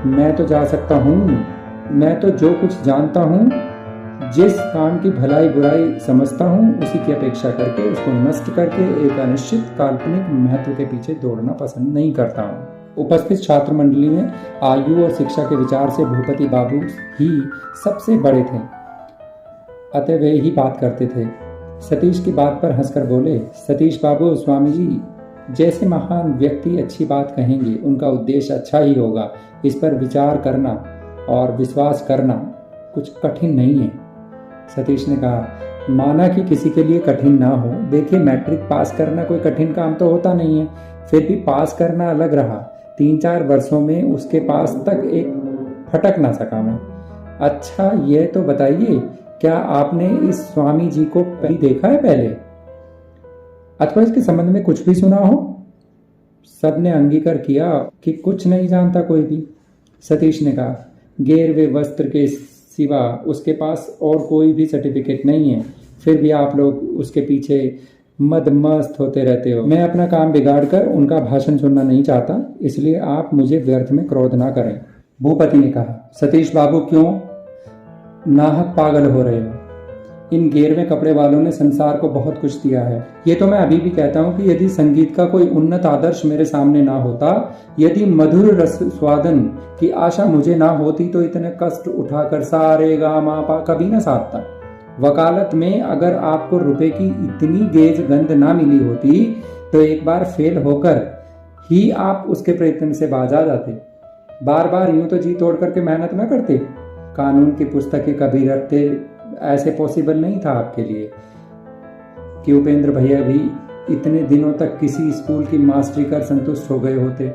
मैं तो जा सकता हूँ। मैं तो जो कुछ जानता हूँ, जिस काम की भलाई बुराई समझता हूँ, उसी की अपेक्षा करके उसको नष्ट करके एक अनिश्चित काल्पनिक महत्व के पीछे दौड़ना पसंद नहीं करता हूँ। उपस्थित छात्र मंडली में आयु और शिक्षा के विचार से भूपति बाबू ही सबसे बड़े थे, अतः वे ही बात करते थे। सतीश की बात पर हंसकर बोले, सतीश बाबू, स्वामी जी जैसे महान व्यक्ति अच्छी बात कहेंगे, उनका उद्देश्य अच्छा ही होगा। इस पर विचार करना और विश्वास करना कुछ कठिन नहीं है। सतीश ने कहा, माना कि किसी के लिए कठिन ना हो। देखिए, मैट्रिक पास करना कोई कठिन काम तो होता नहीं है, फिर भी पास करना अलग रहा। 3-4 वर्षों में उसके पास तक एक फटक ना सका मैं। अच्छा, यह तो बताइए, क्या आपने इस स्वामी जी को कभी देखा है पहले, अथवा इसके संबंध में कुछ भी सुना हो? सबने अंगीकार किया कि कुछ नहीं जानता कोई भी। सतीश ने कहा, गेरवे वस्त्र के सिवा उसके पास और कोई भी सर्टिफिकेट नहीं है, फिर भी आप लोग उसके पीछे मदमस्त होते रहते हो। मैं अपना काम बिगाड़ कर उनका भाषण सुनना नहीं चाहता, इसलिए आप मुझे व्यर्थ में क्रोध ना करें। भूपति ने कहा, सतीश बाबू क्यों नाहक पागल हो रहे हो? इन गेरवे कपड़े वालों ने संसार को बहुत कुछ दिया है। ये तो मैं अभी भी कहता हूँ कि यदि संगीत का कोई उन्नत आदर्श मेरे सामने ना होता, यदि मधुर रस स्वादन की आशा मुझे ना होती, तो इतने कष्ट उठाकर सारे गा मा पा कभी ना साधता। वकालत में अगर आपको रुपए की इतनी गेज गंध ना मिली होती, तो एक बार फेल होकर ही आप उसके प्रयत्न से बाज आ जाते। बार बार यूं तो जी तोड़ करके मेहनत ना करते। कानून की पुस्तकें कभी रखते, ऐसे पॉसिबल नहीं था आपके लिए कि उपेंद्र भैया भी इतने दिनों तक किसी स्कूल की मास्टरी कर संतुष्ट हो गए होते।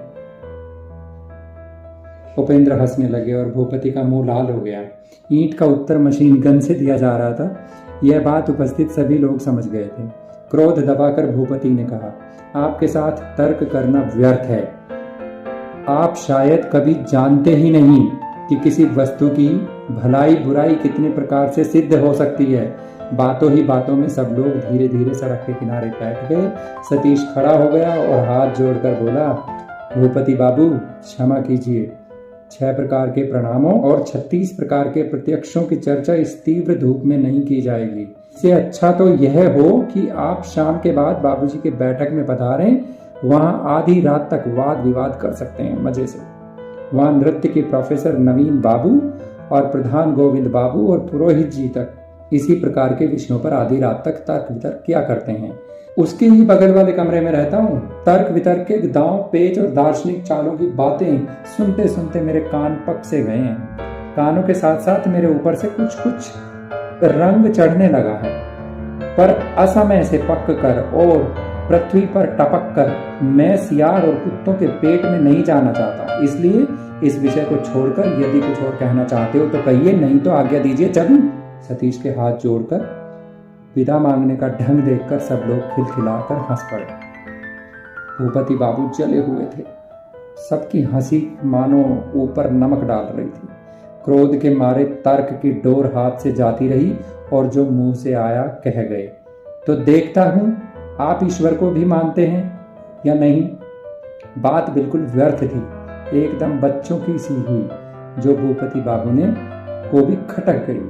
उपेंद्र हंसने लगे और भूपति का मुंह लाल हो गया। ईंट का उत्तर मशीन गन से दिया जा रहा था, यह बात उपस्थित सभी लोग समझ गए थे। क्रोध दबाकर भूपति ने कहा, आपके साथ तर्क करना व्यर्थ है। आप शायद कभी जानते ही नहीं कि किसी वस्तु की भलाई बुराई कितने प्रकार से सिद्ध हो सकती है। बातों ही बातों में सब लोग धीरे धीरे सड़क के किनारे बैठ गए। सतीश खड़ा हो गया और हाथ जोड़कर बोला, भूपति बाबू क्षमा कीजिए। 6 प्रकार के प्रणामों और 36 प्रकार के प्रत्यक्षों की चर्चा इस तीव्र धूप में नहीं की जाएगी। इससे अच्छा तो यह हो कि आप शाम के बाद बाबूजी के बैठक में पधारें, वहां आधी रात तक वाद विवाद कर सकते हैं मजे से। वहां नृत्य के प्रोफेसर नवीन बाबू और प्रधान गोविंद बाबू और पुरोहित जी तक इसी प्रकार के विषयों पर आधी रात तक तर्क वितर्क किया करते हैं। उसके ही बगल वाले कमरे में रहता हूँ। तर्क वितर्क के दांव पेच और दार्शनिक चालों की बातें सुनते सुनते मेरे कान पक से गए हैं। कानों के साथ साथ मेरे ऊपर से कुछ कुछ रंग चढ़ने लगा है, पर असमय से पक कर और पृथ्वी पर टपक कर मैं सियार और कुत्तों के पेट में नहीं जाना चाहता। इसलिए इस विषय को छोड़कर यदि कुछ और कहना चाहते हो तो कहिए, नहीं तो आज्ञा दीजिए, चलूं। सतीश के हाथ जोड़कर विदा मांगने का ढंग देखकर सब लोग खिलखिलाकर हंस पड़े। भूपति बाबू जले हुए थे। सबकी हंसी मानो ऊपर नमक डाल रही थी। क्रोध के मारे तर्क की डोर हाथ से जाती रही और जो मुंह से आया कह गए। तो देखता हूं आप ईश्वर को भी मानते हैं या नहीं। बात बिल्कुल व्यर्थ थी, एकदम बच्चों की सी हुई, जो भूपति बाबू ने को भी खटक गई।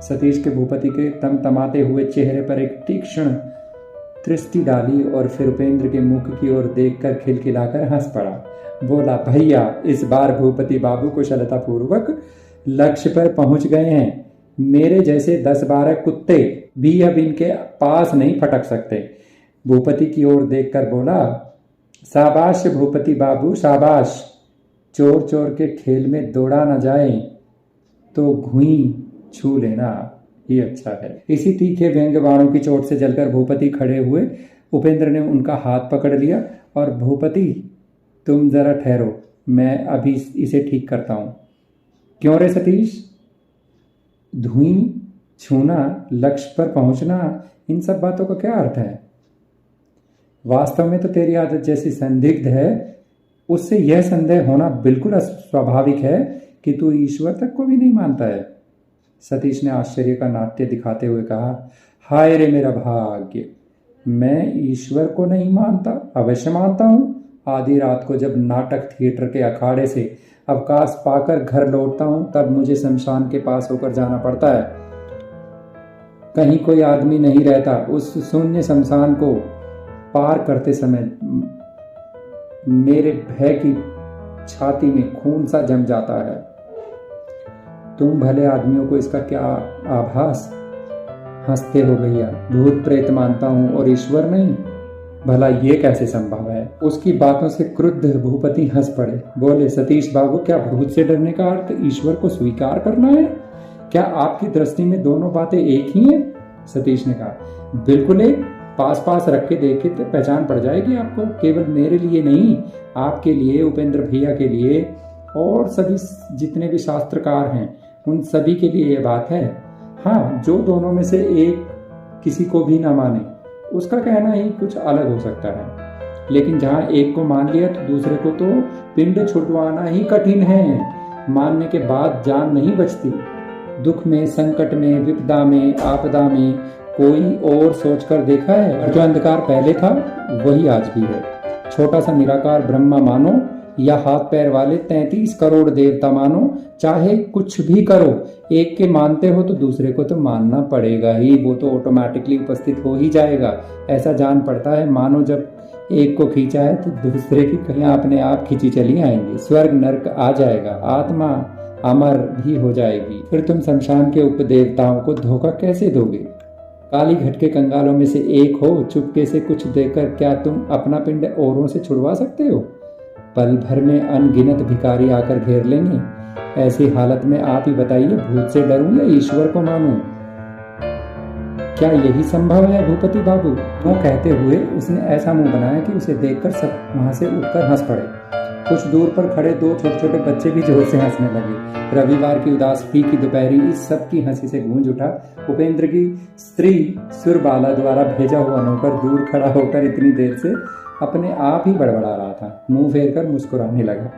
सतीश के भूपति के तमतमाते हुए चेहरे पर एक तीक्ष्ण दृष्टि डाली और फिर उपेंद्र के मुख की ओर देखकर खिलखिलाकर हंस पड़ा। बोला, भैया इस बार भूपति बाबू कुशलता पूर्वक लक्ष्य पर पहुंच गए हैं। मेरे जैसे 10-12 कुत्ते भी अब इनके पास नहीं फटक सकते। भूपति की ओर देखकर बोला, शाबाश भूपति बाबू शाबाश। चोर चोर के खेल में दौड़ा न जाए तो घुई छू लेना ही अच्छा है। इसी तीखे व्यंग्य बाणों की चोट से जलकर भूपति खड़े हुए। उपेंद्र ने उनका हाथ पकड़ लिया और, भूपति तुम जरा ठहरो, मैं अभी इसे ठीक करता हूं। क्यों रे सतीश? धुई छूना, लक्ष्य पर पहुंचना, इन सब बातों का क्या अर्थ है? वास्तव में तो तेरी आदत जैसी संदिग्ध है, उससे यह संदेह होना बिल्कुल स्वाभाविक है कि तू ईश्वर तक को भी नहीं मानता है। सतीश ने आश्चर्य का नाट्य दिखाते हुए कहा, हाय रे मेरा भाग्य, मैं ईश्वर को नहीं मानता? अवश्य मानता हूं। आधी रात को जब नाटक थिएटर के अखाड़े से अवकाश पाकर घर लौटता हूँ तब मुझे शमशान के पास होकर जाना पड़ता है। कहीं कोई आदमी नहीं रहता। उस शून्य शमशान को पार करते समय मेरे भय की छाती में खून सा जम जाता है। तुम भले आदमियों को इसका क्या आभास? हंसते हो भैया। भूत प्रेत मानता हूं और ईश्वर नहीं? भला ये कैसे संभव है? उसकी बातों से क्रुद्ध भूपति हंस पड़े। बोले, सतीश बाबू, क्या भूत से डरने का अर्थ ईश्वर को स्वीकार करना है? क्या आपकी दृष्टि में दोनों बातें एक ही हैं? सतीश ने कहा, बिल्कुल एक। पास पास रख के देखे तो पहचान पड़ जाएगी आपको। केवल मेरे लिए नहीं, आपके लिए, उपेंद्र भैया के लिए और सभी जितने भी शास्त्रकार हैं उन सभी के लिए ये बात है। हाँ, जो दोनों में से एक किसी को भी ना माने उसका कहना ही कुछ अलग हो सकता है, लेकिन जहाँ एक को मान लिया तो दूसरे को तो पिंड छुड़वाना ही कठिन है। मानने के बाद जान नहीं बचती। दुख में, संकट में, विपदा में, आपदा में कोई और सोचकर देखा है? और जो अंधकार पहले था वही आज भी है। छोटा सा निराकार ब्रह्मा मानो या हाथ पैर वाले 33 करोड़ देवता मानो, चाहे कुछ भी करो, एक के मानते हो तो दूसरे को तो मानना पड़ेगा ही। वो तो ऑटोमेटिकली उपस्थित हो ही जाएगा। ऐसा जान पड़ता है मानो जब एक को खींचा है तो दूसरे की कहीं अपने आप खींची चली आएंगी। स्वर्ग नर्क आ जाएगा, आत्मा अमर भी हो जाएगी। फिर तुम शमशान के उपदेवताओं को धोखा कैसे दोगे? काली घट के कंगालों में से एक हो, चुपके से कुछ देकर क्या तुम अपना पिंड औरों से छुड़वा सकते हो? पल भर में अनगिनत भिखारी आकर घेर लेंगे। ऐसी हालत में आप ही बताइए, भूत से डरूं या ईश्वर को मानूं? क्या यही संभव है भूपति बाबू? वो कहते हुए उसने ऐसा मुंह बनाया कि उसे देखकर सब वहां से उठकर हंस पड़े। कुछ दूर पर खड़े 2 छोटे छोटे बच्चे भी जोर से हंसने लगे। रविवार की उदास फीकी दोपहरी इस सब की हंसी से गूंज उठा। उपेंद्र की स्त्री सुरबाला द्वारा भेजा हुआ नौकर दूर खड़ा होकर इतनी देर से अपने आप ही बड़बड़ा रहा था। मुंह फेर कर मुस्कुराने लगा।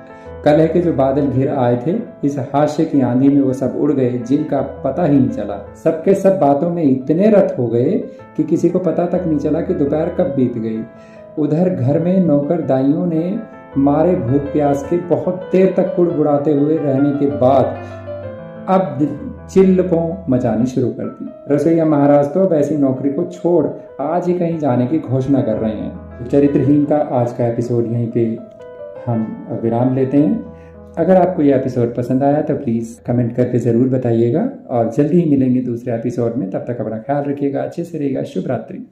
कलह के जो बादल घिर आए थे, इस हास्य की आंधी में वो सब उड़ गए जिनका पता ही नहीं चला। सबके सब बातों में इतने रत हो गए कि किसी को पता तक नहीं चला कि दोपहर कब बीत गई। उधर घर में नौकर दाइयों ने मारे भूख प्यास के बहुत देर तक कुड़बुड़ाते हुए रहने के बाद अब चिल्लपों मचानी शुरू कर दी। रसोईया महाराज तो अब ऐसी नौकरी को छोड़ आज ही कहीं जाने की घोषणा कर रहे हैं। चरित्रहीन का आज का एपिसोड यहीं पे हम विराम लेते हैं। अगर आपको यह एपिसोड पसंद आया तो प्लीज़ कमेंट करके ज़रूर बताइएगा और जल्दी ही मिलेंगे दूसरे एपिसोड में। तब तक अपना ख्याल रखिएगा, अच्छे से रहिएगा। शुभ रात्रि।